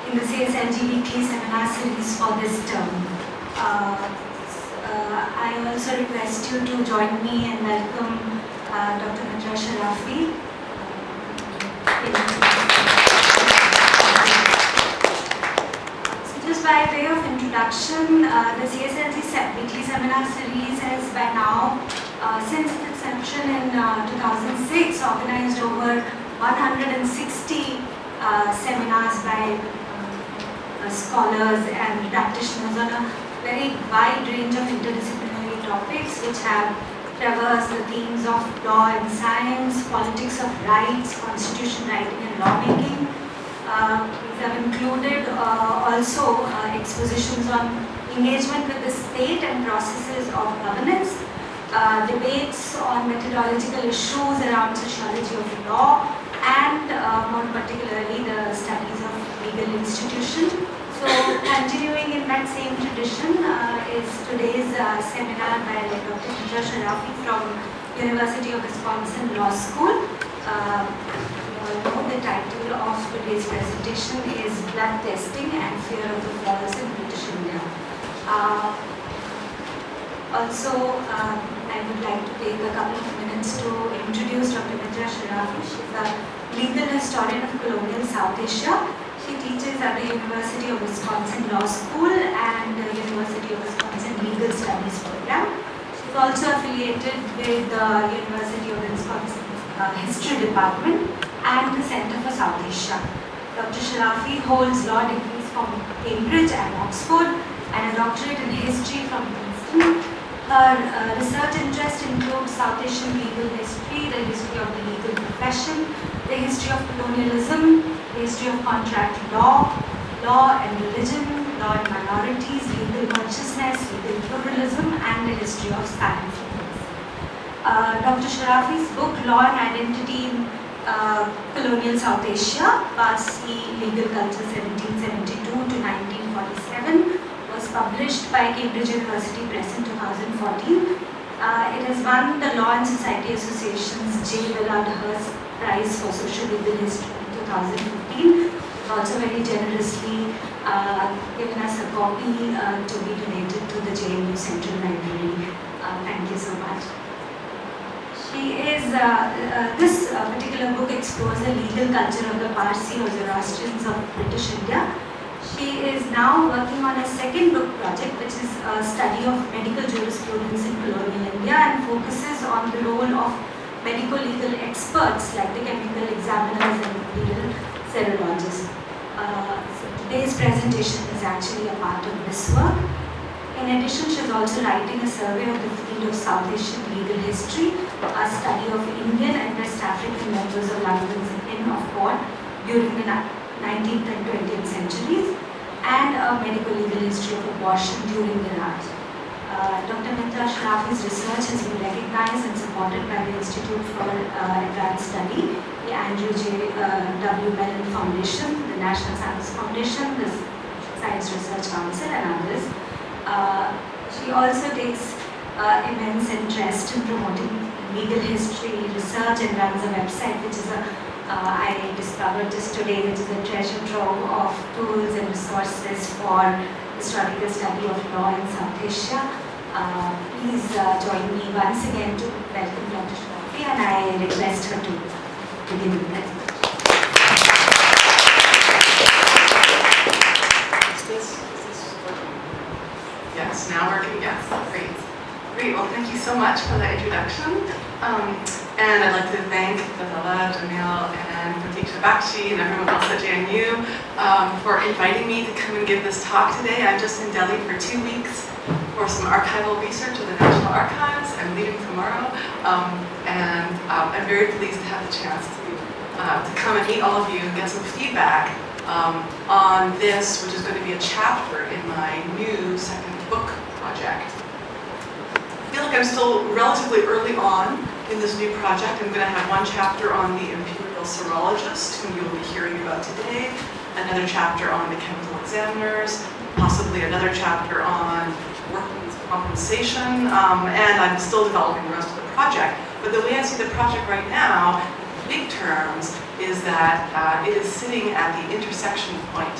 in the CSLG weekly seminar series for this term. I also request you to join me and welcome Dr. MITRA SHARAFI. So just by way of introduction, the CSLG weekly seminar series has by now, since its inception in 2006, organized over 160 seminars by scholars and practitioners on a very wide range of interdisciplinary topics which have traversed the themes of law and science, politics of rights, constitution writing and lawmaking. These have included also expositions on engagement with the state and processes of governance, debates on methodological issues around sociology of law, and more particularly the studies of legal institutions. So continuing in that same tradition is today's seminar by Dr. MITRA SHARAFI from University of Wisconsin Law School. You all know the title of today's presentation is Blood Testing and Fear of the Falls in British India. Also, I would like to take a couple of minutes to introduce Dr. MITRA SHARAFI. She's a legal historian of colonial South Asia. She teaches at the University of Wisconsin Law School and the University of Wisconsin Legal Studies program. She's also affiliated with the University of Wisconsin History Department and the Center for South Asia. Dr. SHARAFI holds law degrees from Cambridge and Oxford and a doctorate in history from Princeton. Her research interests include South Asian legal history, the history of the legal profession, the history of colonialism, the history of contract law, law and religion, law and minorities, legal consciousness, legal pluralism, and the history of science. Dr. SHARAFI's book, Law and Identity in Colonial South Asia, Parsi Legal Culture 1772 to 1947, was published by Cambridge University Press in 2014. It has won the Law and Society Association's J. Willard Hurst Prize for Social Legal History in 2015. Also very generously given us a copy to be donated to the JMU Central Library. Thank you so much. She is, this particular book explores the legal culture of the Parsi or Zoroastrians of British India. She is now working on a second book project, which is a study of medical jurisprudence in colonial India and focuses on the role of medical legal experts like the chemical examiners and Imperial Serologists. So today's presentation is actually a part of this work. In addition, she is also writing a survey of the field of South Asian legal history, a study of Indian and West African members of London's Inn of Court during the 19th and 20th centuries, and a medical legal history of abortion during the Raj. Dr. MITRA SHARAFI's research has been recognized and supported by the Institute for Advanced Study, the Andrew J. W. Mellon Foundation, the National Science Foundation, the Science Research Council, and others. She also takes immense interest in promoting legal history research and runs a website which is I discovered just today, which is a treasure trove of tools and resources for historical study of law in South Asia. Please join me once again to welcome Dr. SHARAFI, and I request her to begin the presentation. Is this working? Yes, now working, yes, great. Great, well thank you so much for that introduction. And I'd like to thank Dazala, Jamil, and Prateeksha Bakshi, and everyone else at JNU for inviting me to come and give this talk today. I'm just in Delhi for 2 weeks for some archival research at the National Archives. I'm leaving tomorrow, and I'm very pleased to have the chance to come and meet all of you and get some feedback on this, which is going to be a chapter in my new second book project. I feel like I'm still relatively early on in this new project. I'm going to have one chapter on the Imperial Serologist, whom you'll be hearing about today, another chapter on the chemical examiners, possibly another chapter on workmen's compensation, and I'm still developing the rest of the project. But the way I see the project right now, in big terms, is that it is sitting at the intersection point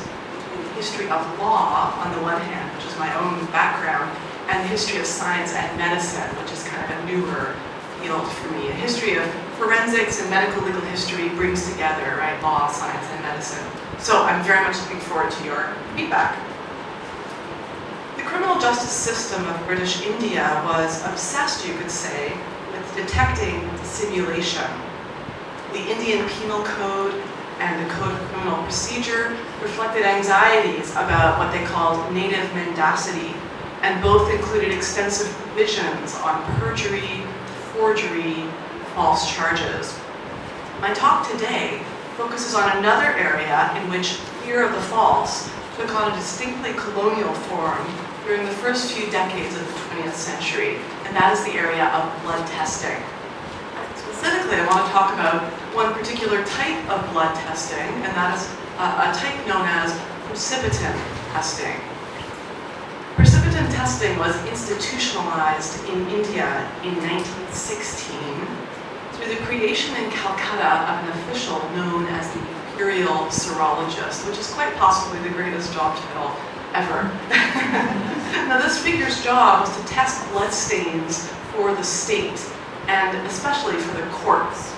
history of law on the one hand, which is my own background, and the history of science and medicine, which is kind of a newer field for me. A history of forensics and medical legal history brings together, right, law, science, and medicine. So I'm very much looking forward to your feedback. The criminal justice system of British India was obsessed, you could say, with detecting dissimulation. The Indian Penal Code and the Code of Criminal Procedure reflected anxieties about what they called native mendacity, and both included extensive provisions on perjury, forgery, false charges. My talk today focuses on another area in which fear of the false took on a distinctly colonial form during the first few decades of the 20th century, and that is the area of blood testing. Specifically, I want to talk about one particular type of blood testing, and that is a type known as precipitin testing. Precipitin testing was institutionalized in India in 1916 through the creation in Calcutta of an official known as the Imperial Serologist, which is quite possibly the greatest job title ever. Now, this figure's job was to test blood stains for the state, and especially for the courts.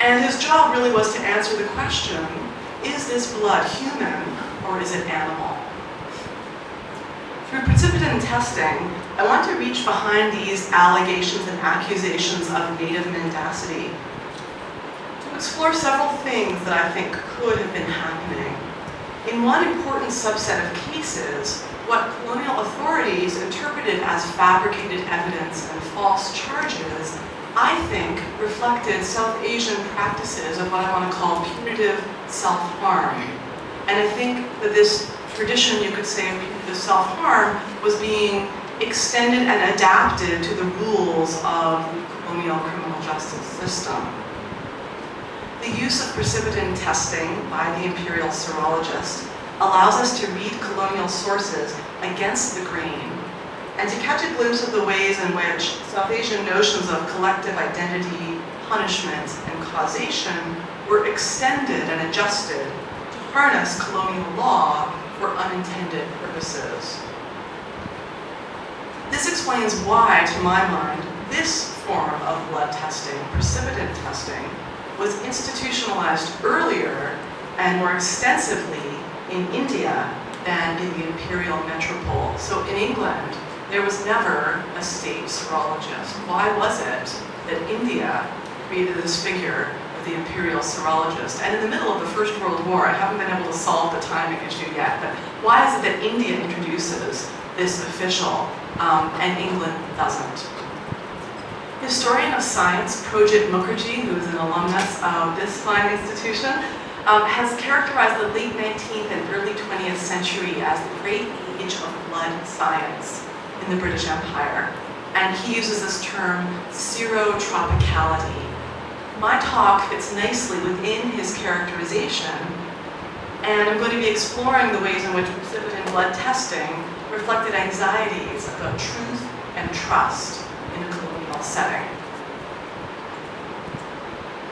And his job really was to answer the question, is this blood human or is it animal? Through precipitin testing, I want to reach behind these allegations and accusations of native mendacity to explore several things that I think could have been happening. In one important subset of cases, what colonial authorities interpreted as fabricated evidence and false charges, I think, reflected South Asian practices of what I want to call punitive self-harm. And I think that this tradition, you could say, of punitive self-harm was being extended and adapted to the rules of the colonial criminal justice system. The use of precipitin testing by the Imperial Serologist allows us to read colonial sources against the grain and to catch a glimpse of the ways in which South Asian notions of collective identity, punishment, and causation were extended and adjusted to harness colonial law for unintended purposes. This explains why, to my mind, this form of blood testing, precipitin testing, was institutionalized earlier and more extensively in India than in the imperial metropole. So in England, there was never a state serologist. Why was it that India created this figure of the Imperial Serologist? And in the middle of the First World War, I haven't been able to solve the timing issue yet, but why is it that India introduces this official and England doesn't? Historian of science Projit Mukharji, who is an alumnus of this fine institution, has characterized the late 19th and early 20th century as the great age of blood science in the British Empire. And he uses this term serotropicality. My talk fits nicely within his characterization, and I'm going to be exploring the ways in which precipitin blood testing reflected anxieties about truth and trust in a colonial setting.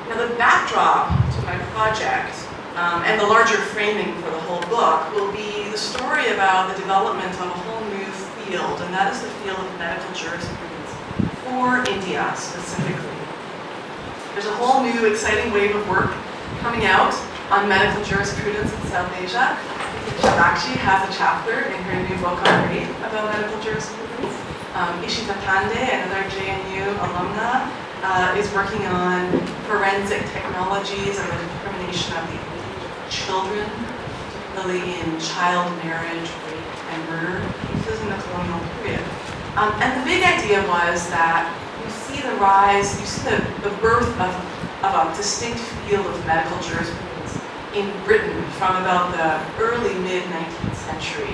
Now, the backdrop to my project and the larger framing for the whole book will be the story about the development of a whole new field, and that is the field of medical jurisprudence for India specifically. There's a whole new exciting wave of work coming out on medical jurisprudence in South Asia. SHARAFI has a chapter in her new book on rape about medical jurisprudence. Ishita Pandey, another JNU alumna, is working on forensic technologies and the determination of the age of children, particularly in child marriage, rape, and murder cases in the colonial period. And the big idea was that you see the rise, you see the birth of a distinct field of medical jurisprudence in Britain from about the early mid-19th century.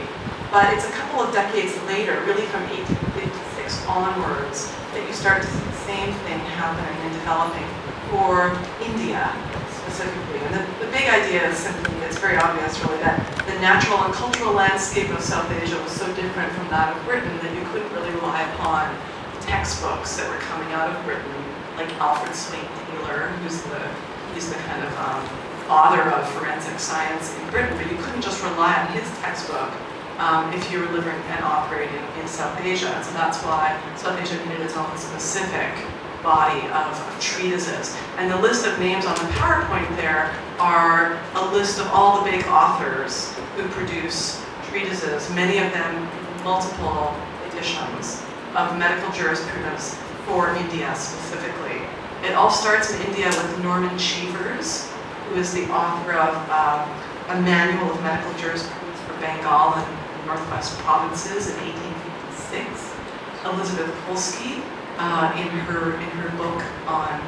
But it's a couple of decades later, really from 1856 onwards, that you start to see the same thing happening and developing for India specifically. And the big idea is simply, it's very obvious really, that the natural and cultural landscape of South Asia was so different from that of Britain that you couldn't really rely upon textbooks that were coming out of Britain, like Alfred Swain Taylor, he's the kind of father of forensic science in Britain, but you couldn't just rely on his textbook if you were living and operating in South Asia. And so that's why South Asia needed its own specific body of treatises. And the list of names on the PowerPoint there are a list of all the big authors who produce treatises, many of them multiple editions of medical jurisprudence for India specifically. It all starts in India with Norman Cheevers, who is the author of a manual of medical jurisprudence for Bengal and Northwest provinces in 1856. Elizabeth Polsky, in her book on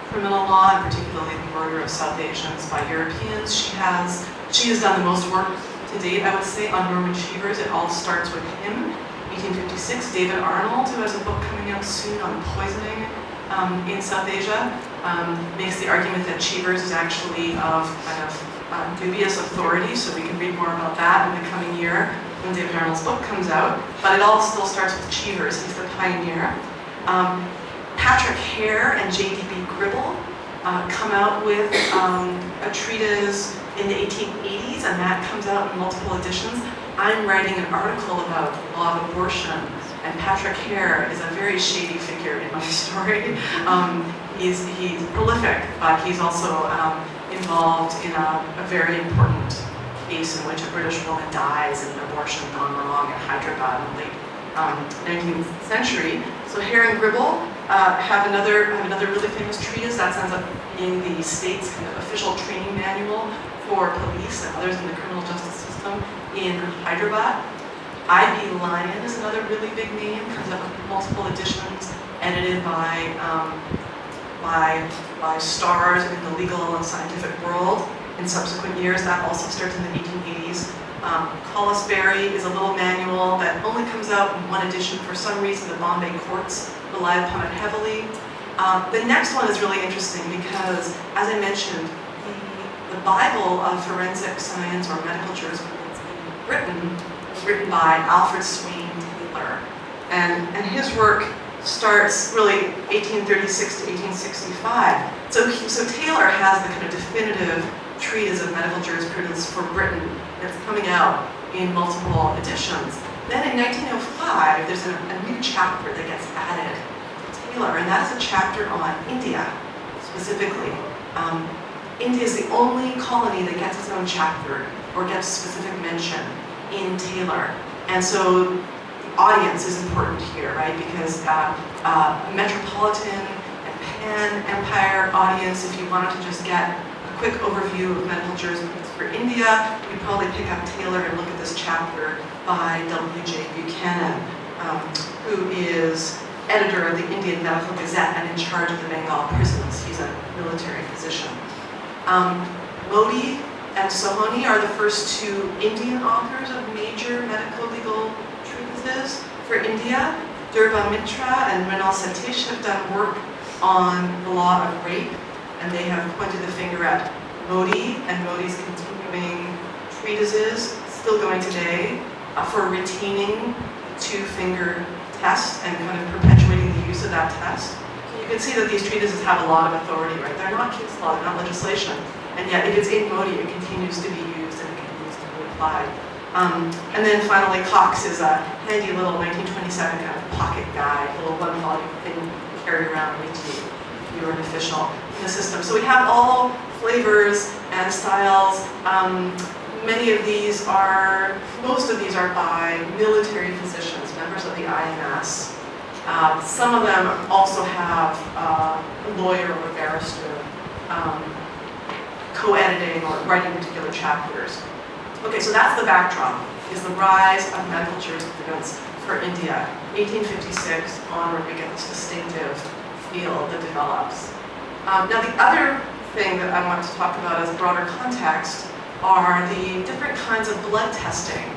criminal law, and particularly the murder of South Asians by Europeans, she has done the most work to date, I would say, on Norman Cheevers. It all starts with him. 1856, David Arnold, who has a book coming out soon on poisoning in South Asia, makes the argument that Cheevers is actually of kind of dubious authority, so we can read more about that in the coming year when David Arnold's book comes out. But it all still starts with Cheevers. He's the pioneer. Patrick Hare and J.D.B. Gribble come out with a treatise in the 1880s, and that comes out in multiple editions. I'm writing an article about the law of abortion, and Patrick Hare is a very shady figure in my story. He's prolific, but he's also involved in a very important case in which a British woman dies in an abortion gone wrong in Hyderabad in the late 19th century. So Hare and Gribble have another really famous treatise that ends up being the state's kind of official training manual for police and others in the criminal justice system in Hyderabad. I.B. Lyon is another really big name, comes up with multiple editions, edited by stars in the legal and scientific world in subsequent years. That also starts in the 1880s. Collisberry is a little manual that only comes out in one edition. For some reason, the Bombay courts rely upon it heavily. The next one is really interesting because, as I mentioned, the Bible of forensic science or medical jurisprudence in Britain was written by Alfred Swain Taylor. And his work starts really 1836 to 1865. So Taylor has the kind of definitive treatise of medical jurisprudence for Britain that's coming out in multiple editions. Then in 1905, there's a new chapter that gets added to Taylor, and that is a chapter on India, specifically. India is the only colony that gets its own chapter or gets specific mention in Taylor. And so the audience is important here, right? Because metropolitan and pan-empire audience, if you wanted to just get a quick overview of medical jurisprudence for India, you'd probably pick up Taylor and look at this chapter by W.J. Buchanan, who is editor of the Indian Medical Gazette and in charge of the Bengal prisons. He's a military physician. Modi and Sohoni are the first two Indian authors of major medical legal treatises for India. Durba Mitra and Renal Satish have done work on the law of rape, and they have pointed the finger at Modi and Modi's continuing treatises, still going today, for retaining the two-finger test and kind of perpetuating the use of that test. So you can see that these treatises have a lot of authority, right? They're not case law, they're not legislation, and yet if it's in Modi, it continues to be used and it continues to be applied. And then finally, Cox is a handy little 1927 kind of pocket guide, a little one-volume thing to carry around with you if you're an official in the system. So we have all flavors and styles. Most of these are by military physicians, members of the INS. Some of them also have a lawyer or a barrister co-editing or writing particular chapters. Okay, so that's the backdrop, is the rise of medical jurisprudence for India. 1856 onward, we get this distinctive field that develops. Now the other thing that I want to talk about as broader context are the different kinds of blood testing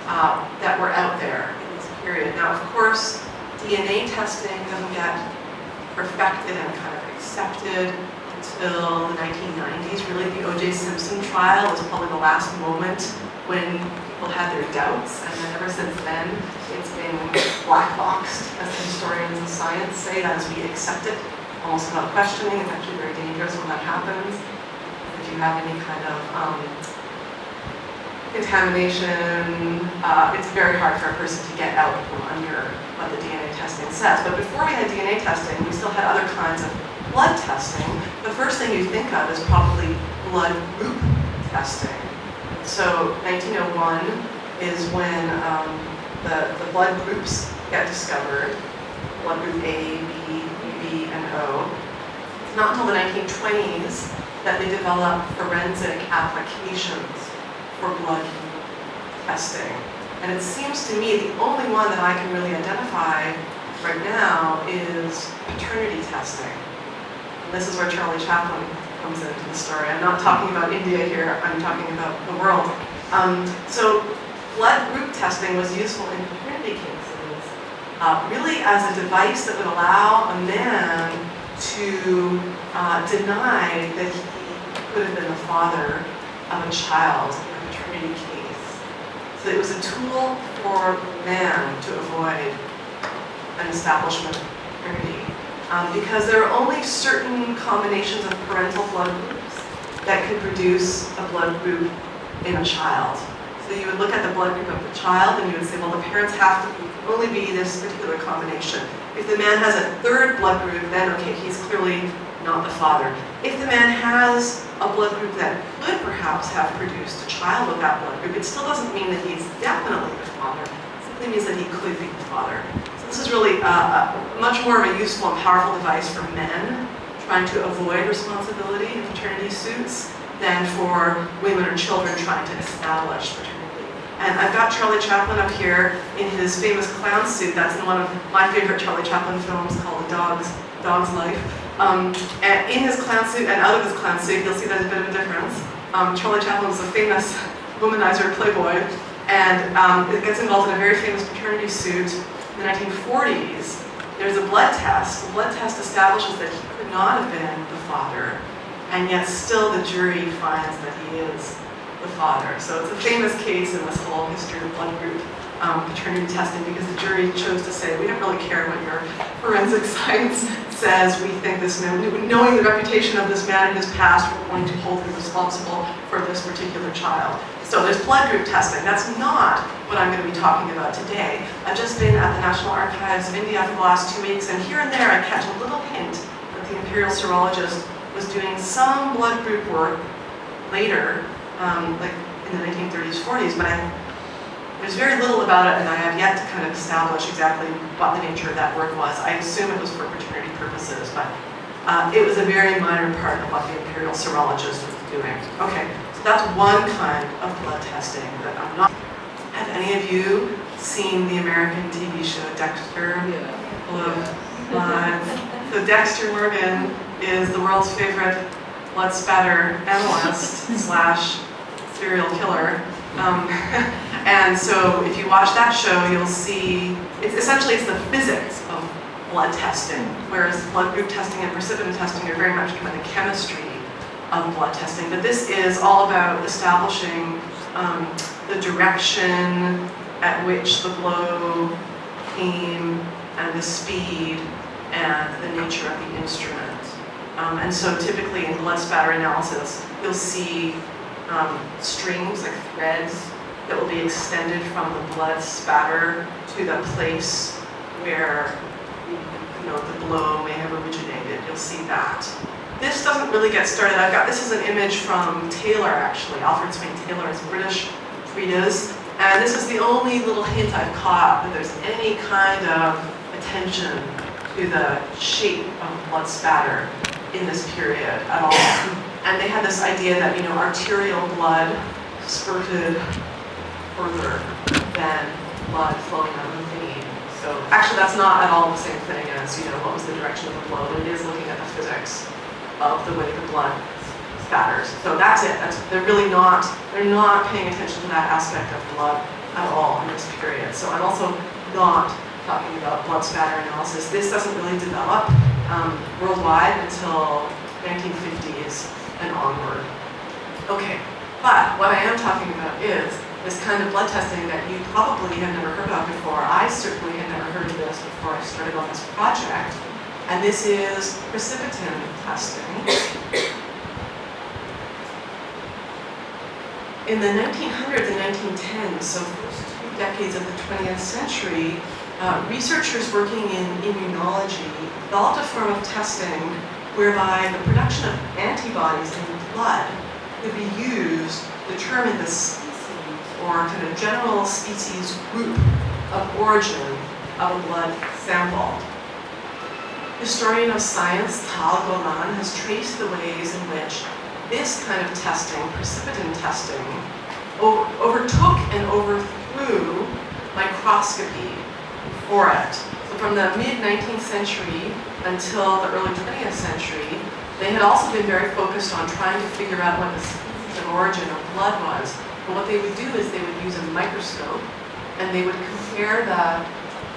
that were out there in this period. Now, of course, DNA testing doesn't get perfected and kind of accepted until the 1990s. Really, the O.J. Simpson trial was probably the last moment when people had their doubts, and then ever since then, it's been black boxed, as the historians of science say. That is, we accept it almost without questioning. It's actually very dangerous when that happens. If you have any kind of contamination, it's very hard for a person to get out from under what the DNA testing says. But before we had DNA testing, we still had other kinds of blood testing. The first thing you think of is probably blood group testing. So 1901 is when the blood groups get discovered, blood group A, B, B, and O. It's not until the 1920s that they develop forensic applications for blood testing. And it seems to me the only one that I can really identify right now is paternity testing. And this is where Charlie Chaplin comes into the story. I'm not talking about India here, I'm talking about the world. So blood group testing was useful in paternity cases, really as a device that would allow a man to deny that he could have been the father of a child in a paternity case. So it was a tool for man to avoid an establishment of paternity. Because there are only certain combinations of parental blood groups that could produce a blood group in a child. So you would look at the blood group of the child and you would say, well, the parents have to only be this particular combination. If the man has a third blood group, then okay, he's clearly not the father. If the man has a blood group that could perhaps have produced a child with that blood group, it still doesn't mean that he's definitely the father. It simply means that he could be the father. So this is really much more of a useful and powerful device for men trying to avoid responsibility in paternity suits than for women or children trying to establish paternity. And I've got Charlie Chaplin up here in his famous clown suit. That's in one of my favorite Charlie Chaplin films called A Dog's Life. And in his clown suit and out of his clown suit, you'll see there's a bit of a difference. Charlie Chaplin was a famous womanizer playboy, and it gets involved in a very famous paternity suit in the 1940s. There's a blood test. The blood test establishes that he could not have been the father, and yet still the jury finds that he is the father. So it's a famous case in this whole history of blood group paternity testing, because the jury chose to say, we don't really care what your forensic science says, we think this man, knowing the reputation of this man in his past, we're going to hold him responsible for this particular child. So there's blood group testing. That's not what I'm going to be talking about today. I've just been at the National Archives of India for the last 2 weeks, and here and there I catch a little hint that the Imperial Serologist was doing some blood group work later, like in the 1930s, 40s, but there's very little about it, and I have yet to kind of establish exactly what the nature of that work was. I assume it was for paternity purposes, but it was a very minor part of what the Imperial Serologist was doing. Okay, so that's one kind of blood testing that I'm not. Have any of you seen the American TV show Dexter? Blood. So Dexter Morgan is the world's favorite blood spatter analyst / serial killer. And so if you watch that show, you'll see, it's the physics of blood testing, whereas blood group testing and precipitin testing are very much kind of the chemistry of blood testing. But this is all about establishing the direction at which the blow came and the speed and the nature of the instrument. And so typically in blood spatter analysis, you'll see strings, like threads, that will be extended from the blood spatter to the place where the blow may have originated. You'll see that. This doesn't really get started. This is an image from Taylor, actually. Alfred Swain Taylor's British treatise. And this is the only little hint I've caught that there's any kind of attention to the shape of blood spatter in this period at all. And they had this idea that, arterial blood spurted further than blood flowing out of the vein. So actually that's not at all the same thing as, what was the direction of the blow. It is looking at the physics of the way the blood spatters. So that's it. They're not paying attention to that aspect of blood at all in this period. So I'm also not talking about blood spatter analysis. This doesn't really develop worldwide until 1950s and onward. Okay, but what I am talking about is this kind of blood testing that you probably have never heard of before. I certainly had never heard of this before I started on this project. And this is precipitin testing. in the 1900s and 1910s, so first 2 decades of the 20th century, researchers working in immunology developed a form of testing whereby the production of antibodies in blood could be used to determine the species or kind of general species group of origin of a blood sample. Historian of science Tal Golan has traced the ways in which this kind of testing, precipitin testing, overtook and overthrew microscopy for it. So from the mid-19th century until the early 20th century, they had also been very focused on trying to figure out what the species of origin of blood was. But what they would do is they would use a microscope and they would compare the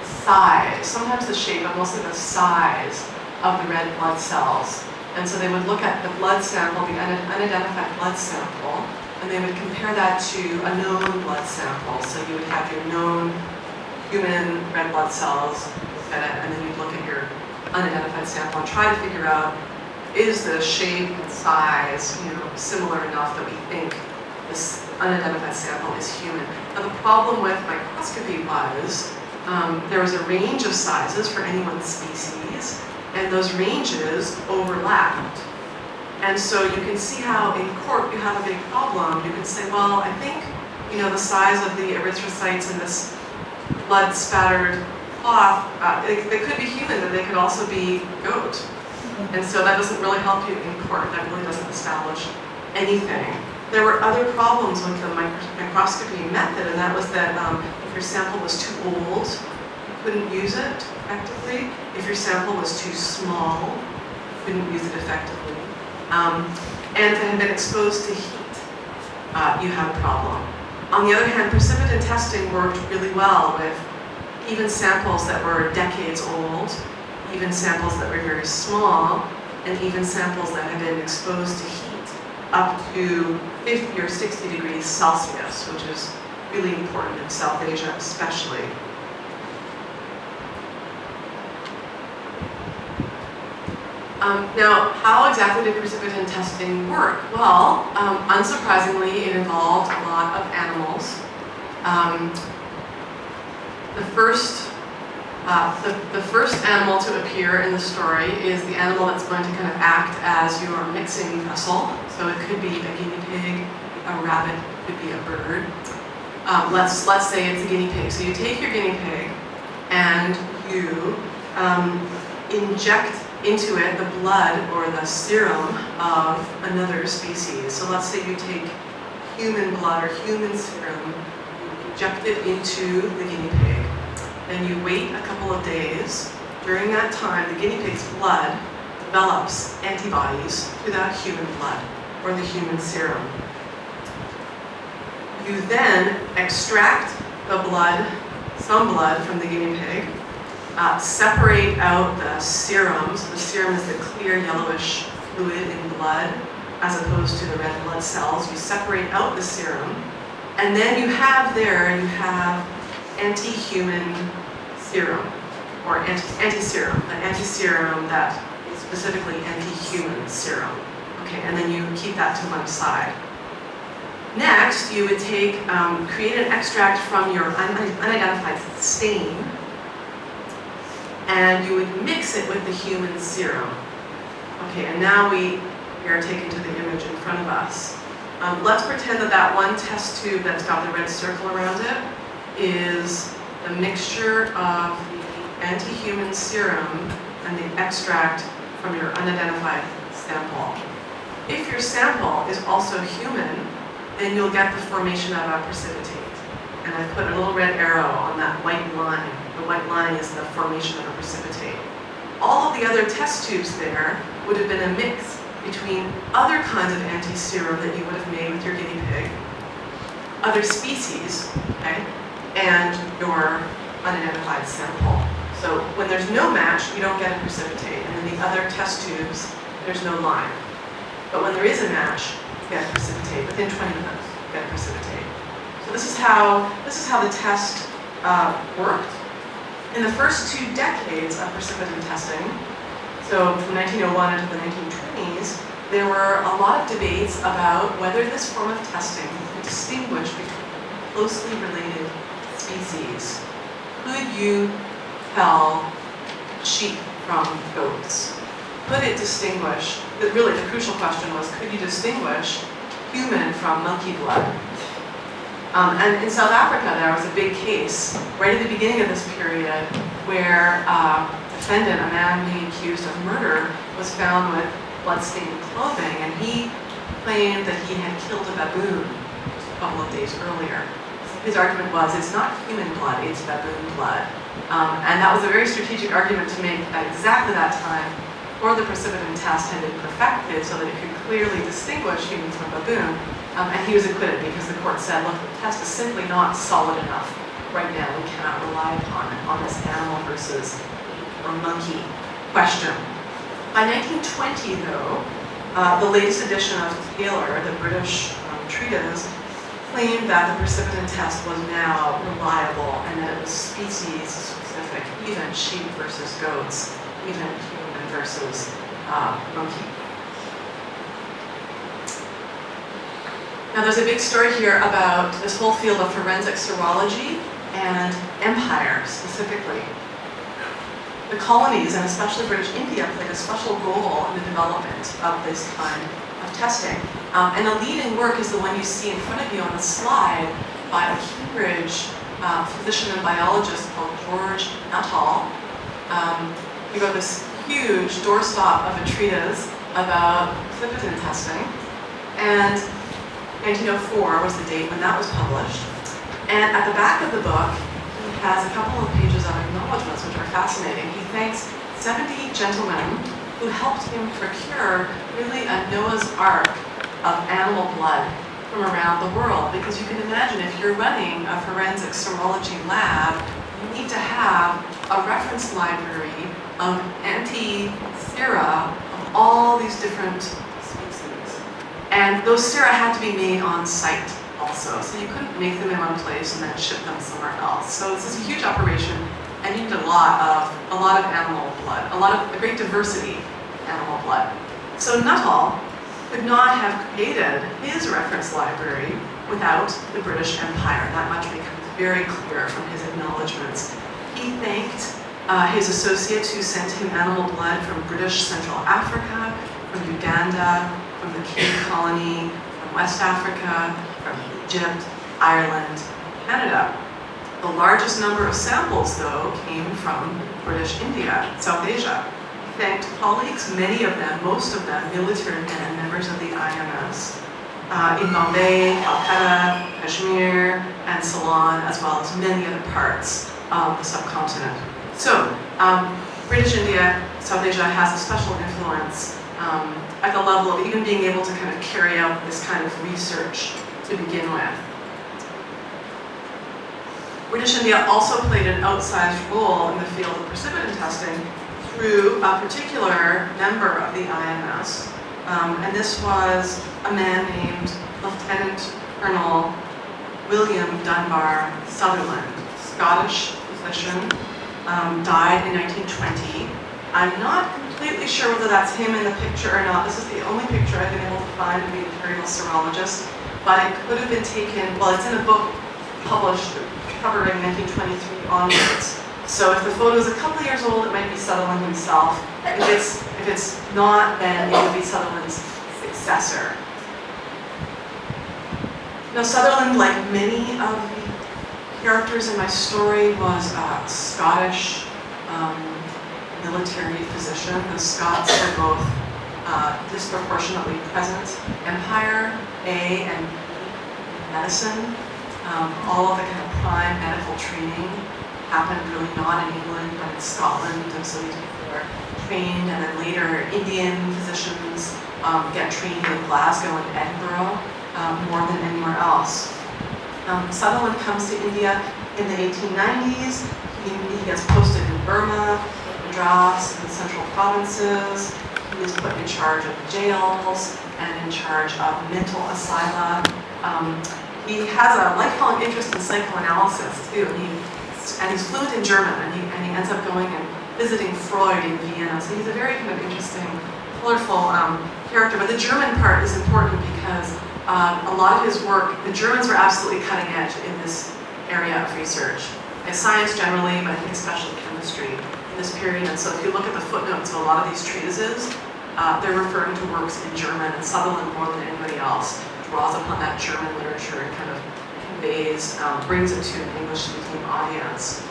size, sometimes the shape, but mostly the size of the red blood cells. And so they would look at the blood sample, the unidentified blood sample, and they would compare that to a known blood sample. So you would have your known human red blood cells, look at it, and then you'd look at your unidentified sample and try to figure out, is the shape and size, similar enough that we think this unidentified sample is human. Now the problem with microscopy was there was a range of sizes for any one species, and those ranges overlapped. And so you can see how in court you have a big problem. You can say, well, I think, the size of the erythrocytes in this blood spattered cloth, they could be human, but they could also be goat. And so that doesn't really help you in court. That really doesn't establish anything. There were other problems with the microscopy method, and that was that if your sample was too old, you couldn't use it effectively. If your sample was too small, you couldn't use it effectively. And if it had been exposed to heat, you had a problem. On the other hand, precipitin testing worked really well with even samples that were decades old, even samples that were very small, and even samples that had been exposed to heat up to 50 or 60 degrees Celsius, which is really important in South Asia especially. Now, how exactly did precipitin testing work? Well, unsurprisingly, it involved a lot of animals. The first animal to appear in the story is the animal that's going to kind of act as your mixing vessel. So it could be a guinea pig, a rabbit, it could be a bird. Let's say it's a guinea pig. So you take your guinea pig and you inject into it the blood or the serum of another species. So let's say you take human blood or human serum, you inject it into the guinea pig, then you wait a couple of days. During that time, the guinea pig's blood develops antibodies to that human blood or the human serum. You then extract the blood, some blood from the guinea pig, separate out the serums. The serum is the clear yellowish fluid in blood as opposed to the red blood cells. You separate out the serum, and then you have anti-human serum, or anti-serum, an anti-serum that is specifically anti-human serum. Okay, and then you keep that to one side. Next, you would create an extract from your unidentified stain, and you would mix it with the human serum. Okay, and now we are taken to the image in front of us. Let's pretend that one test tube that's got the red circle around it is the mixture of the anti-human serum and the extract from your unidentified sample. If your sample is also human, then you'll get the formation of a precipitate. And I put a little red arrow on that white line. The white line is the formation of a precipitate. All of the other test tubes there would have been a mix between other kinds of anti-serum that you would have made with your guinea pig, other species, okay, and your unidentified sample. So when there's no match, you don't get a precipitate. And in the other test tubes, there's no line. But when there is a match, you get a precipitate. Within 20 minutes, you get a precipitate. So this is how the test worked. In the first 2 decades of precipitin testing, so from 1901 into the 1920s, there were a lot of debates about whether this form of testing could distinguish between closely related species. Could you tell sheep from goats? Could it distinguish, really the crucial question was, could you distinguish human from monkey blood? And in South Africa, there was a big case right at the beginning of this period where a defendant, a man being accused of murder, was found with blood-stained clothing, and he claimed that he had killed a baboon just a couple of days earlier. His argument was, it's not human blood, it's baboon blood. And that was a very strategic argument to make at exactly that time, before the precipitin test had been perfected so that it could clearly distinguish human from baboon. And he was acquitted because the court said, look, the test is simply not solid enough right now. We cannot rely upon it on this animal versus or monkey question. By 1920, though, the latest edition of Taylor, the British treatise, claimed that the precipitin test was now reliable and that it was species-specific, even sheep versus goats, even human versus monkey. Now there's a big story here about this whole field of forensic serology and empire specifically. The colonies, and especially British India, played a special role in the development of this kind of testing. And a leading work is the one you see in front of you on the slide by a Cambridge physician and biologist called George Nuttall. He wrote this huge doorstop of a treatise about precipitin testing. And 1904 was the date when that was published. And at the back of the book, he has a couple of pages of acknowledgements which are fascinating. He thanks 70 gentlemen who helped him procure really a Noah's Ark of animal blood from around the world. Because you can imagine if you're running a forensic serology lab, you need to have a reference library of anti-sera of all these different species. And those sera had to be made on site also. So you couldn't make them in one place and then ship them somewhere else. So this is a huge operation, and you need a lot of animal blood, a great diversity of animal blood. So Nuttall could not have created his reference library without the British Empire. That much becomes very clear from his acknowledgements. He thanked his associates who sent him animal blood from British Central Africa, from Uganda, from the Cape Colony, from West Africa, from Egypt, Ireland, Canada. The largest number of samples, though, came from British India, South Asia. He thanked colleagues, many of them, most of them, military men and members of the IMS, in Bombay, Calcutta, Kashmir, and Ceylon, as well as many other parts of the subcontinent. So, British India, South Asia has a special influence at the level of even being able to kind of carry out this kind of research to begin with. British India also played an outsized role in the field of precipitin testing through a particular member of the IMS, and this was a man named Lieutenant Colonel William Dunbar Sutherland, Scottish physician, died in 1920. I'm not completely sure whether that's him in the picture or not. This is the only picture I've been able to find of the Imperial Serologist, but it could have been taken, well, it's in a book published covering 1923 onwards. So if the photo is a couple of years old, it might be Sutherland himself. If it's not, then it would be Sutherland's successor. Now Sutherland, like many of the characters in my story, was a Scottish military physician. The Scots were both disproportionately present. Empire, A, and medicine. All of the kind of prime medical training happened really not in England, but in Scotland. And so these people were trained, and then later Indian physicians get trained in Glasgow and Edinburgh more than anywhere else. Sutherland comes to India in the 1890s. He gets posted in Burma, Madras, and the central provinces. He is put in charge of jails and in charge of mental asylum. He has a lifelong interest in psychoanalysis too, and he's fluent in German, and he ends up going and visiting Freud in Vienna. So he's a very kind of interesting, colorful character. But the German part is important because a lot of his work, the Germans were absolutely cutting edge in this area of research. And science generally, but I think especially chemistry in this period. And so if you look at the footnotes of a lot of these treatises, they're referring to works in German, and Sutherland, more than anybody else, draws upon that German literature and kind of conveys, brings it to an English-speaking audience.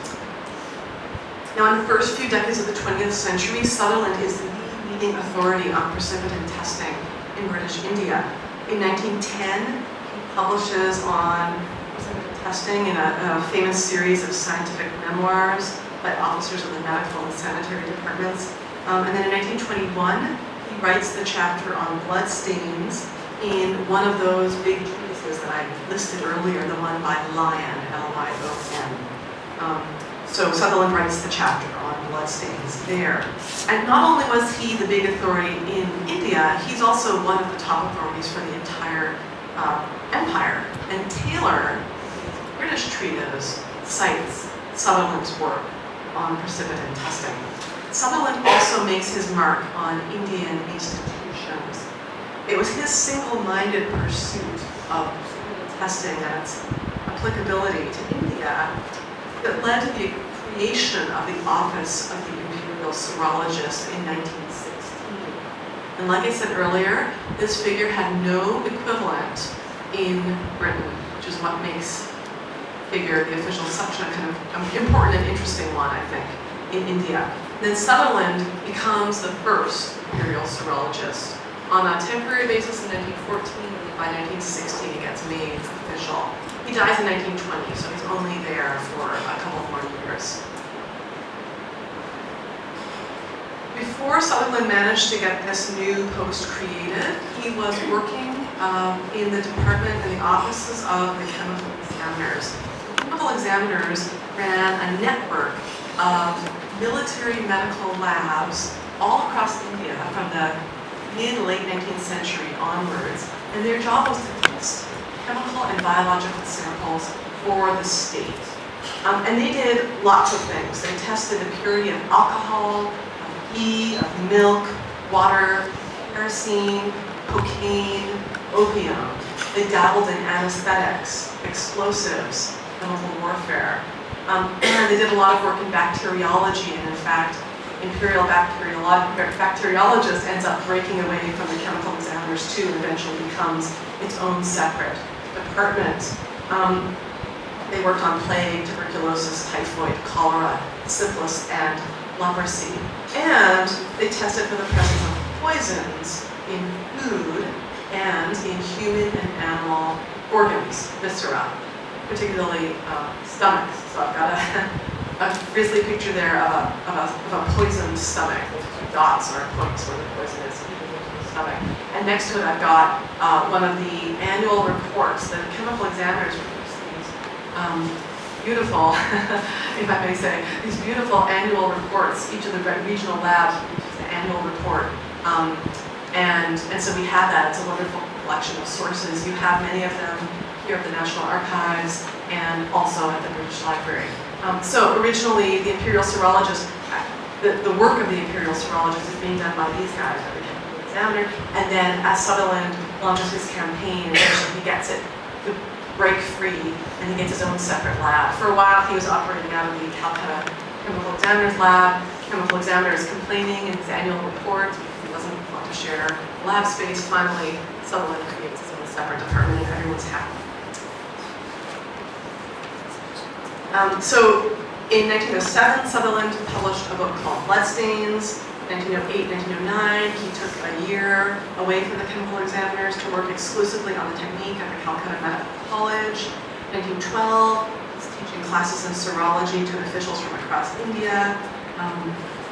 Now, in the first few decades of the 20th century, Sutherland is the leading authority on precipitin testing in British India. In 1910, he publishes on precipitin testing in a famous series of scientific memoirs by officers of the medical and sanitary departments. And then in 1921, he writes the chapter on blood stains in one of those big treatises that I listed earlier, the one by Lyon, L-Y-O-N. So Sutherland writes the chapter on blood stains there. And not only was he the big authority in India, he's also one of the top authorities for the entire empire. And Taylor, the British treatise, cites Sutherland's work on precipitin testing. Sutherland also makes his mark on Indian institutions. It was his single-minded pursuit of precipitin testing and its applicability to India that led to the creation of the office of the Imperial Serologist in 1916. And like I said earlier, this figure had no equivalent in Britain, which is what makes figure the official such a kind of important and interesting one, I think, in India. And then Sutherland becomes the first Imperial Serologist on a temporary basis in 1914, and by 1916 he gets made official. He dies in 1920, so he's only there for a couple more years. Before Sutherland managed to get this new post created, he was working in the department and the offices of the chemical examiners. The chemical examiners ran a network of military medical labs all across India from the mid-late 19th century onwards, and their job was to test chemical and biological samples for the state. And they did lots of things. They tested the purity of alcohol, of ghee, of milk, water, kerosene, cocaine, opium. They dabbled in anesthetics, explosives, chemical warfare. And they did a lot of work in bacteriology, and in fact, Imperial bacteriologist ends up breaking away from the chemical examiners too, and eventually becomes its own separate department. They worked on plague, tuberculosis, typhoid, cholera, syphilis, and leprosy. And they tested for the presence of poisons in food and in human and animal organs, viscera, particularly stomachs. So I've got a grisly picture there of a poisoned stomach with two dots or points where the poison is in the stomach. And next to it I've got one of the annual reports. The chemical examiners produce these beautiful, if I may say, these beautiful annual reports. Each of the regional labs produces an annual report. And so we have that. It's a wonderful collection of sources. You have many of them here at the National Archives and also at the British Library. So originally, the Imperial Serologist, the work of the Imperial Serologist is being done by these guys, the chemical examiner, and then as Sutherland launches his campaign, eventually he gets it to break free, and he gets his own separate lab. For a while, he was operating out of the Calcutta Chemical Examiner's lab. The chemical examiner is complaining in his annual reports because he doesn't want to share lab space. Finally, Sutherland creates his own separate department, and everyone's happy. So in 1907, Sutherland published a book called Bloodstains. 1908, 1909, he took a year away from the chemical examiners to work exclusively on the technique at the Calcutta Medical College. 1912, he's teaching classes in serology to officials from across India.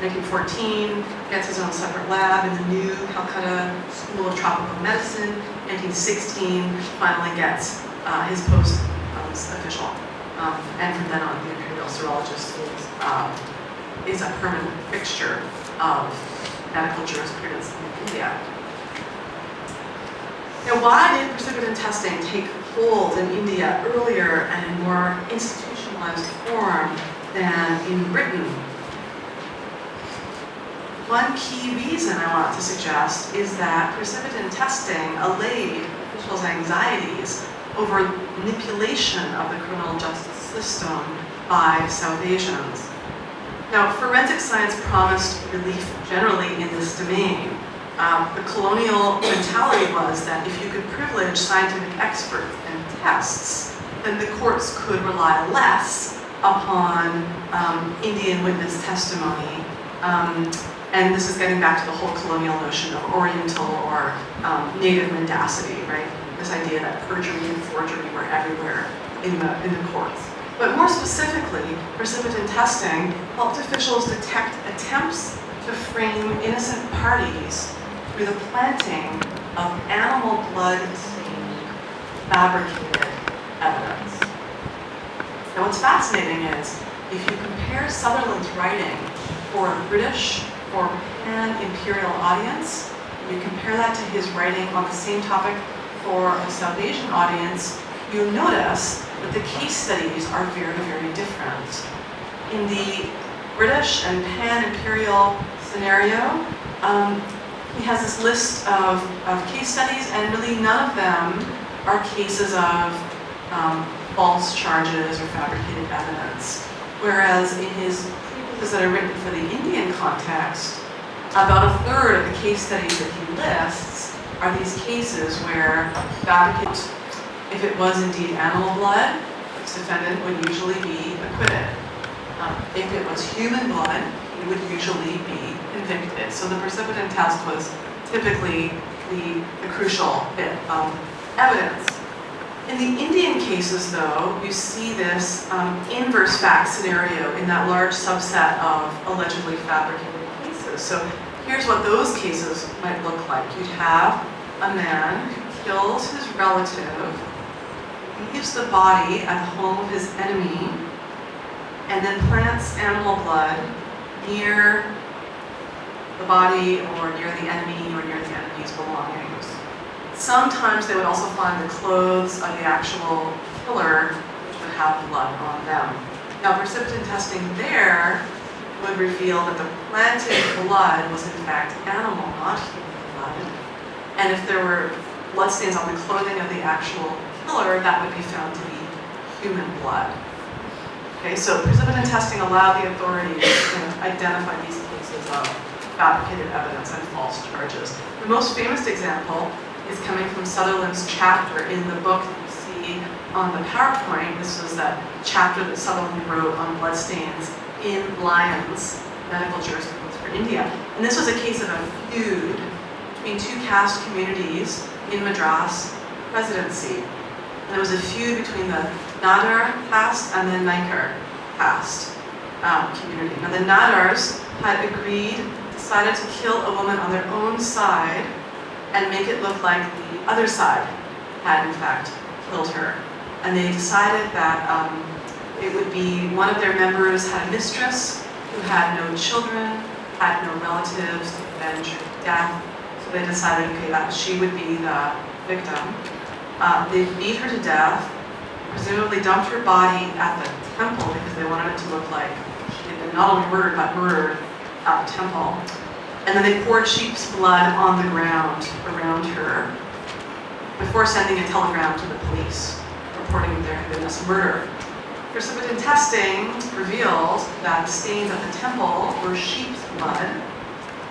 1914, gets his own separate lab in the new Calcutta School of Tropical Medicine. 1916, finally gets his post official. And from then on, the Imperial Serologist is a permanent fixture of medical jurisprudence in India. Now, why did precipitin testing take hold in India earlier and in more institutionalized form than in Britain? one key reason I want to suggest is that precipitin testing allayed officials' anxieties over manipulation of the criminal justice system by South Asians. Now, forensic science promised relief generally in this domain. The colonial mentality was that if you could privilege scientific experts and tests, then the courts could rely less upon Indian witness testimony. And this is getting back to the whole colonial notion of Oriental or native mendacity, right? This idea that perjury and forgery were everywhere in the courts. But more specifically, precipitin testing helped officials detect attempts to frame innocent parties through the planting of animal blood-stained, fabricated evidence. Now what's fascinating is, if you compare Sutherland's writing for a British or pan-imperial audience, and you compare that to his writing on the same topic for a South Asian audience, you notice that the case studies are very, very different. In the British and pan-imperial scenario, he has this list of case studies, and really none of them are cases of false charges or fabricated evidence. Whereas in his treatises that are written for the Indian context, about a third of the case studies that he lists are these cases where fabricated, if it was indeed animal blood, this defendant would usually be acquitted. If it was human blood, he would usually be convicted. So the precipitin test was typically the crucial bit of evidence. In the Indian cases, though, you see this inverse fact scenario in that large subset of allegedly fabricated cases. So here's what those cases might look like. You'd have a man who kills his relative, leaves the body at the home of his enemy, and then plants animal blood near the body or near the enemy or near the enemy's belongings. Sometimes they would also find the clothes of the actual killer, which would have blood on them. Now, precipitin testing there would reveal that the planted blood was in fact animal, not human blood. And if there were bloodstains on the clothing of the actual killer, that would be found to be human blood. Okay, so precipitin testing allowed the authorities to identify these cases of fabricated evidence and false charges. The most famous example is coming from Sutherland's chapter in the book that you see on the PowerPoint. This was that chapter that Sutherland wrote on bloodstains in Lyons medical jurisprudence for India. And this was a case of a feud between two caste communities in Madras presidency. And there was a feud between the Nadar caste and the Naikar caste community. Now the Nadars had decided to kill a woman on their own side and make it look like the other side had in fact killed her. And they decided that it would be one of their members had a mistress who had no children, had no relatives to avenge her death. So they decided, okay, that she would be the victim. They beat her to death, presumably dumped her body at the temple because they wanted it to look like she had been not only murdered, but murdered at the temple. And then they poured sheep's blood on the ground around her before sending a telegram to the police reporting that there had been this murder. Precipitin testing revealed that the stains at the temple were sheep's blood,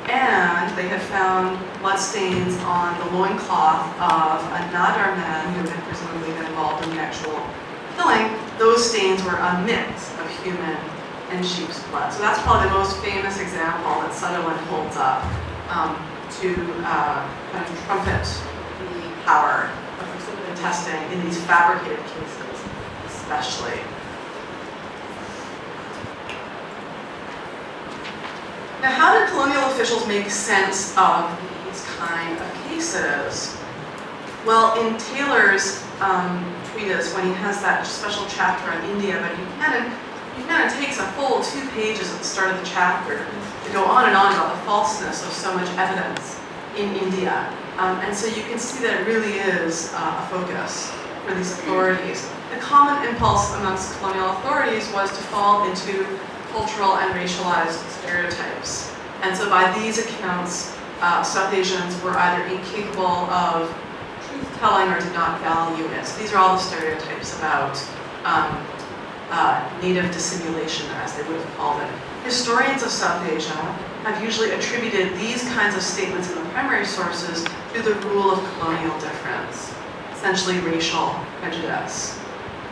and they had found blood stains on the loincloth of a Nadar man who had presumably been involved in the actual killing. Those stains were a mix of human and sheep's blood. So that's probably the most famous example that Sutherland holds up to kind of trumpet the power of precipitin testing in these fabricated cases, especially. Now, how did colonial officials make sense of these kind of cases? Well, in Taylor's treatise, when he has that special chapter on India, but he kind of takes a full 2 pages at the start of the chapter to go on about the falseness of so much evidence in India. And so you can see that it really is a focus for these authorities. The common impulse amongst colonial authorities was to fall into cultural and racialized stereotypes. And so by these accounts, South Asians were either incapable of truth-telling or did not value it. So these are all the stereotypes about native dissimulation, as they would have called it. Historians of South Asia have usually attributed these kinds of statements in the primary sources to the rule of colonial difference, essentially racial prejudice.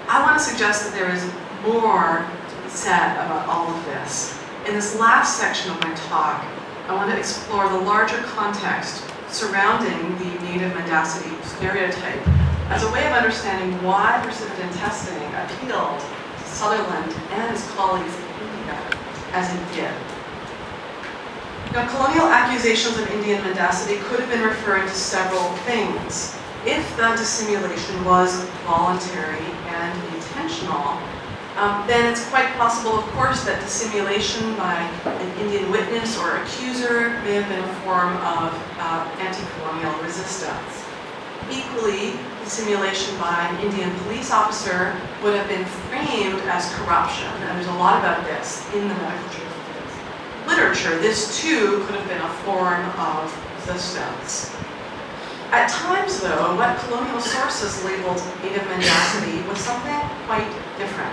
I want to suggest that there is more to be said about all of this. In this last section of my talk, I want to explore the larger context surrounding the native mendacity stereotype as a way of understanding why precipitin testing appealed to Sutherland and his colleagues in India as it did. Now, colonial accusations of Indian mendacity could have been referring to several things. If the dissimulation was voluntary and intentional, then it's quite possible, of course, that dissimulation by an Indian witness or accuser may have been a form of anti-colonial resistance. Equally, dissimulation by an Indian police officer would have been framed as corruption, and there's a lot about this in the medical literature. This too could have been a form of resistance. At times, though, what colonial sources labeled native mendacity was something quite different.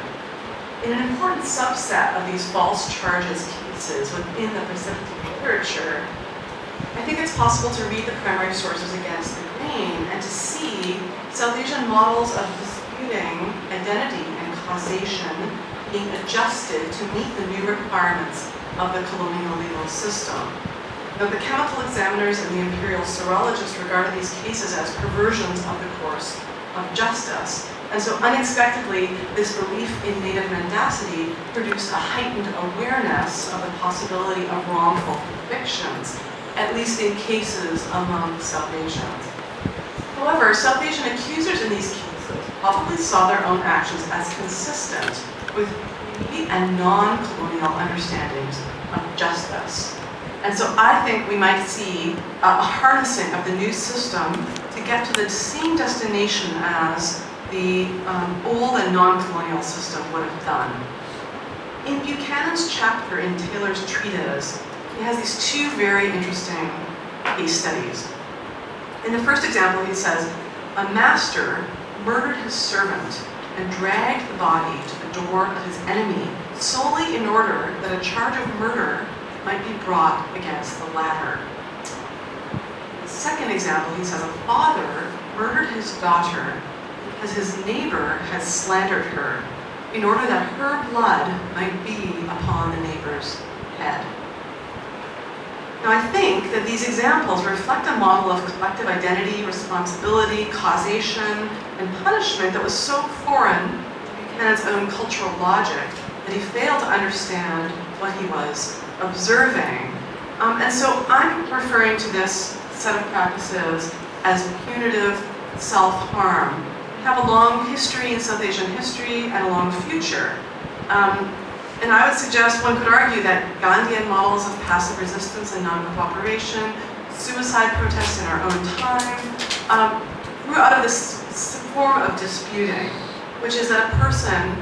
In an important subset of these false charges cases within the precipitin literature, I think it's possible to read the primary sources against the grain and to see South Asian models of disputing identity and causation being adjusted to meet the new requirements of the colonial legal system. Now, the chemical examiners and the Imperial Serologist regarded these cases as perversions of the course of justice. And so unexpectedly, this belief in native mendacity produced a heightened awareness of the possibility of wrongful convictions, at least in cases among South Asians. However, South Asian accusers in these cases probably saw their own actions as consistent with pre- and non-colonial understandings of justice. And so I think we might see a harnessing of the new system to get to the same destination as the old and non-colonial system would have done. In Buchanan's chapter in Taylor's treatise, he has these two very interesting case studies. In the first example, he says, a master murdered his servant and dragged the body to the door of his enemy solely in order that a charge of murder might be brought against the latter. The second example, he says, a father murdered his daughter because his neighbor had slandered her in order that her blood might be upon the neighbor's head. Now, I think that these examples reflect a model of collective identity, responsibility, causation, and punishment that was so foreign to Buchanan's own cultural logic that he failed to understand what he was observing. And so I'm referring to this set of practices as punitive self-harm. We have a long history in South Asian history and a long future. And I would suggest one could argue that Gandhian models of passive resistance and non-cooperation, suicide protests in our own time, grew out of this form of disputing, which is that a person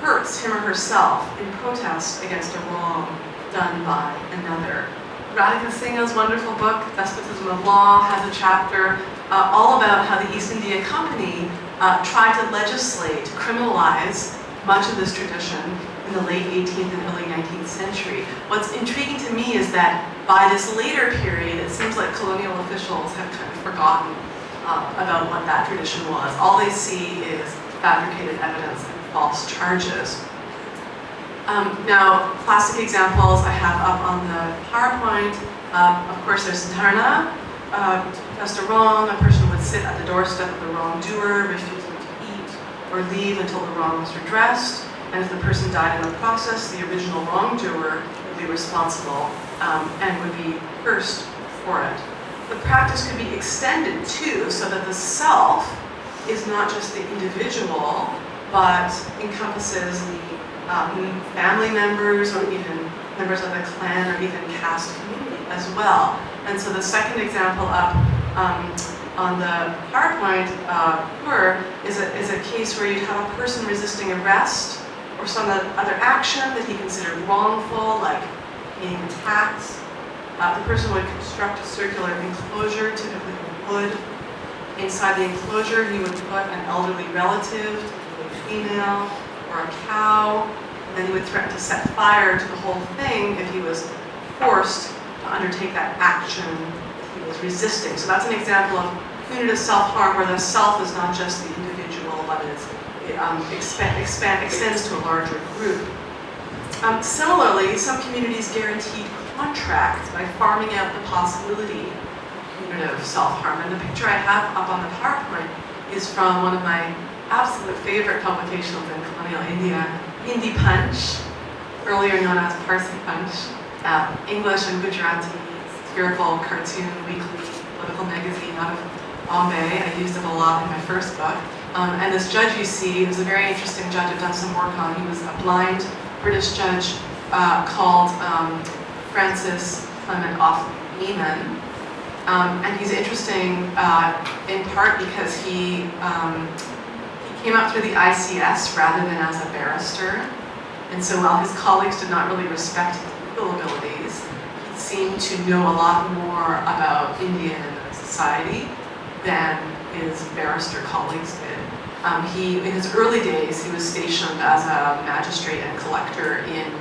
hurts him or herself in protest against a wrong done by another. Radhika Singha's wonderful book, Despotism of Law, has a chapter all about how the East India Company tried to legislate, to criminalize much of this tradition in the late 18th and early 19th century. What's intriguing to me is that by this later period, it seems like colonial officials have kind of forgotten about what that tradition was. All they see is fabricated evidence and false charges. Now, classic examples I have up on the PowerPoint. Of course, there's dharna. Just a wrong, a person would sit at the doorstep of the wrongdoer, refusing to eat or leave until the wrong was redressed. And if the person died in the process, the original wrongdoer would be responsible and would be cursed for it. The practice could be extended too, so that the self is not just the individual, but encompasses the family members or even members of the clan or even caste community as well. And so the second example up on the PowerPoint is a case where you'd have a person resisting arrest or some other action that he considered wrongful, like paying tax, The person would construct a circular enclosure, typically of wood. Inside the enclosure, he would put an elderly relative, typically a female, or a cow, and then he would threaten to set fire to the whole thing if he was forced to undertake that action if he was resisting. So that's an example of punitive self-harm where the self is not just the individual, but it extends to a larger group. Similarly, some communities guaranteed contracts by farming out the possibility of punitive self-harm. And the picture I have up on the PowerPoint is from one of my absolute favorite publications in colonial India, Hindi Punch, earlier known as Parsi Punch, English and Gujarati satirical cartoon weekly political magazine out of Bombay. I used it a lot in my first book. And this judge you see is a very interesting judge I've done some work on. He was a blind British judge called Francis Clement Beeman. And he's interesting in part because he came up through the ICS rather than as a barrister. And so while his colleagues did not really respect his legal abilities, he seemed to know a lot more about Indian society than his barrister colleagues did. In his early days, he was stationed as a magistrate and collector in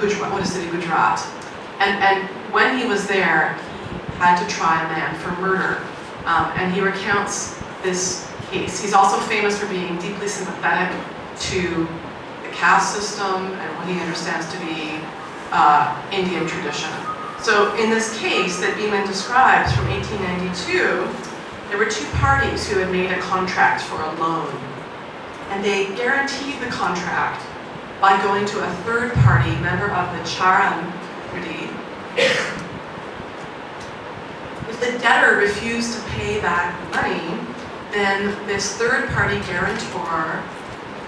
Gujarat. And when he was there, he had to try a man for murder. And he recounts this case. He's also famous for being deeply sympathetic to the caste system and what he understands to be Indian tradition. So in this case that Beeman describes from 1892, there were two parties who had made a contract for a loan. And they guaranteed the contract by going to a third party, member of the Charan community. If the debtor refused to pay back the money, then this third party guarantor,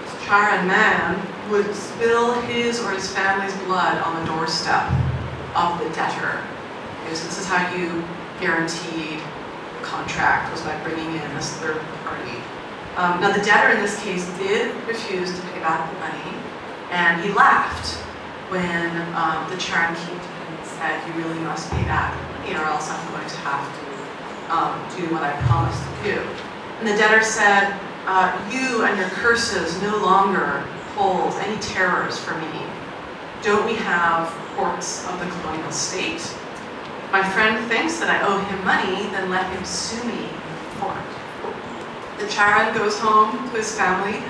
this Charan man, would spill his or his family's blood on the doorstep of the debtor. Okay, so this is how you guaranteed the contract, was by bringing in this third party. Now the debtor in this case did refuse to pay back the money, and he laughed when the Charan came to him and said, "You really must pay back the money or else I'm going to have to do what I promised to do." And the debtor said, "You and your curses no longer hold any terrors for me. Don't we have courts of the colonial state? If my friend thinks that I owe him money, then let him sue me in court." The Charan goes home to his family.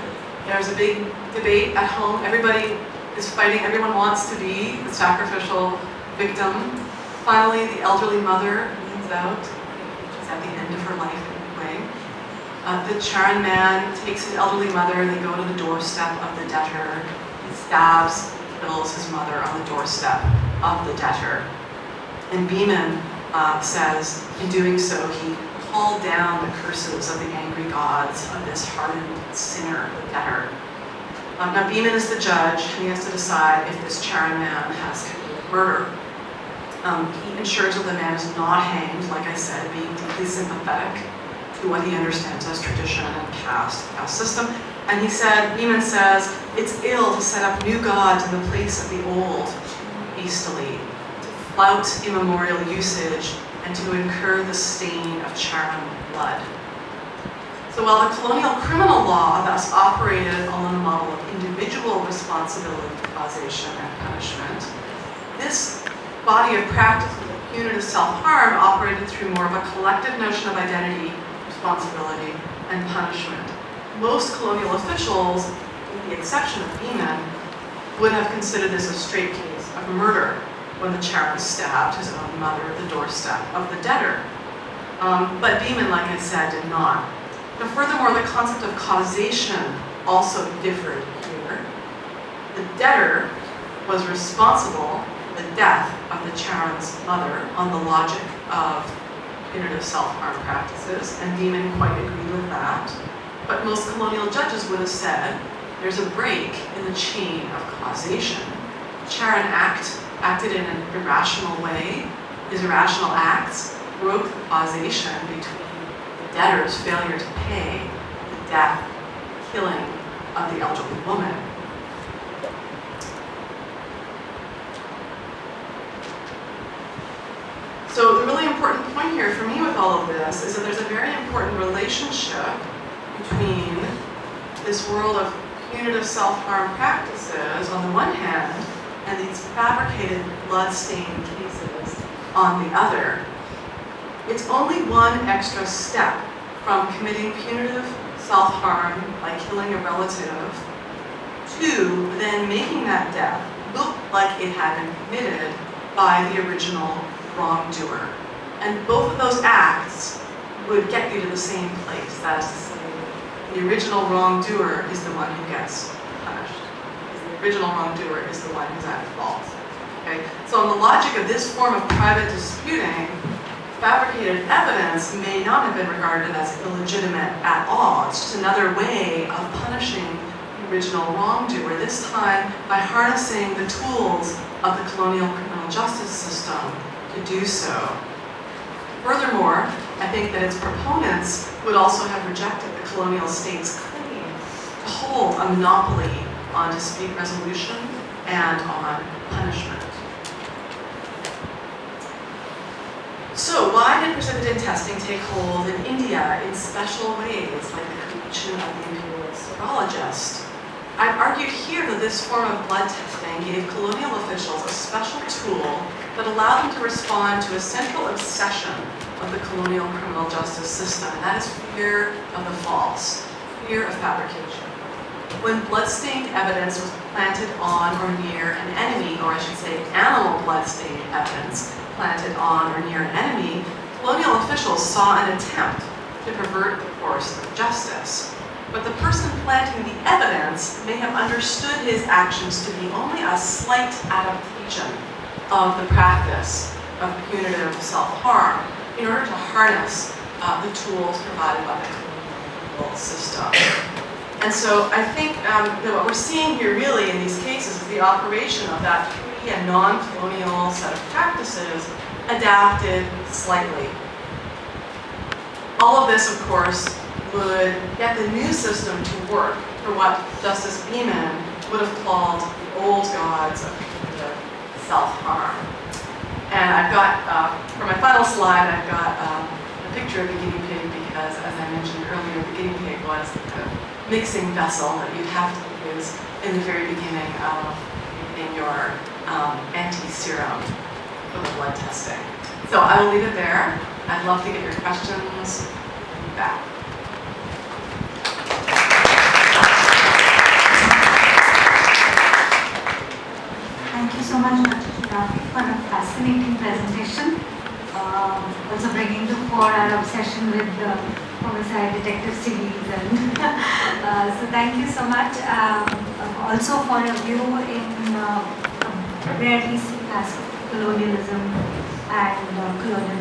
There's a big debate at home. Everybody is fighting. Everyone wants to be the sacrificial victim. Finally, the elderly mother leans out. She's at the end of her life anyway. The Charan man takes his elderly mother. They go to the doorstep of the debtor. He stabs, kills his mother on the doorstep of the debtor. And Beeman says, in doing so, he called down the curses of the angry gods of this hardened sinner, the debtor. Now Beeman is the judge, and he has to decide if this Charan man has committed murder. He ensures that the man is not hanged, like I said, being deeply sympathetic to what he understands as tradition and caste system. And Beeman says, it's ill to set up new gods in the place of the old hastily, to flout immemorial usage, and to incur the stain of Charan blood. So while the colonial criminal law thus operated on a model of individual responsibility, causation, and punishment, this body of practice with punitive self-harm operated through more of a collective notion of identity, responsibility, and punishment. Most colonial officials, with the exception of Beeman, would have considered this a straight case of murder when the Charan stabbed his own mother at the doorstep of the debtor. But Beeman, like I said, did not. But furthermore, the concept of causation also differed here. The debtor was responsible for the death of the Charan's mother on the logic of punitive self-harm practices, and Beeman quite agreed with that. But most colonial judges would have said there's a break in the chain of causation. Charan acted in an irrational way. His irrational acts broke the causation between the debtor's failure to pay, the death, killing of the elderly woman. this is that there's a very important relationship between this world of punitive self-harm practices on the one hand and these fabricated blood-stained cases on the other. It's only one extra step from committing punitive self-harm, like killing a relative, to then making that death look like it had been committed by the original wrongdoer. And both of those acts would get you to the same place. That is to say, the original wrongdoer is the one who gets punished. The original wrongdoer is the one who's at fault. Okay? So in the logic of this form of private disputing, fabricated evidence may not have been regarded as illegitimate at all. It's just another way of punishing the original wrongdoer, this time by harnessing the tools of the colonial criminal justice system to do so. Furthermore, I think that its proponents would also have rejected the colonial state's claim to hold a monopoly on dispute resolution and on punishment. So why did precipitin testing take hold in India in special ways, like the creation of the Imperial Serologist? I've argued here that this form of blood testing gave colonial officials a special tool that allowed them to respond to a central obsession of the colonial criminal justice system, and that is fear of the false, fear of fabrication. When blood-stained evidence was planted on or near an enemy, or I should say animal blood-stained evidence planted on or near an enemy, colonial officials saw an attempt to pervert the course of justice. But the person planting the evidence may have understood his actions to be only a slight adaptation of the practice of punitive self-harm in order to harness the tools provided by the colonial system. And so I think that what we're seeing here really in these cases is the operation of that pre- and non-colonial set of practices adapted slightly. All of this, of course, would get the new system to work for what Justice Beeman would have called the old gods of punitive self-harm. And I've got, for my final slide, I've got a picture of the guinea pig because, as I mentioned earlier, the guinea pig was the mixing vessel that you'd have to use in the very beginning of in your anti-serum for the blood testing. So I will leave it there. I'd love to get your questions back. Thank you so much, Dr. Sharafi, for a fascinating presentation. Also bringing to fore our obsession with homicide detective series. And so thank you so much. Also for a view in where we see aspects of colonialism and colonial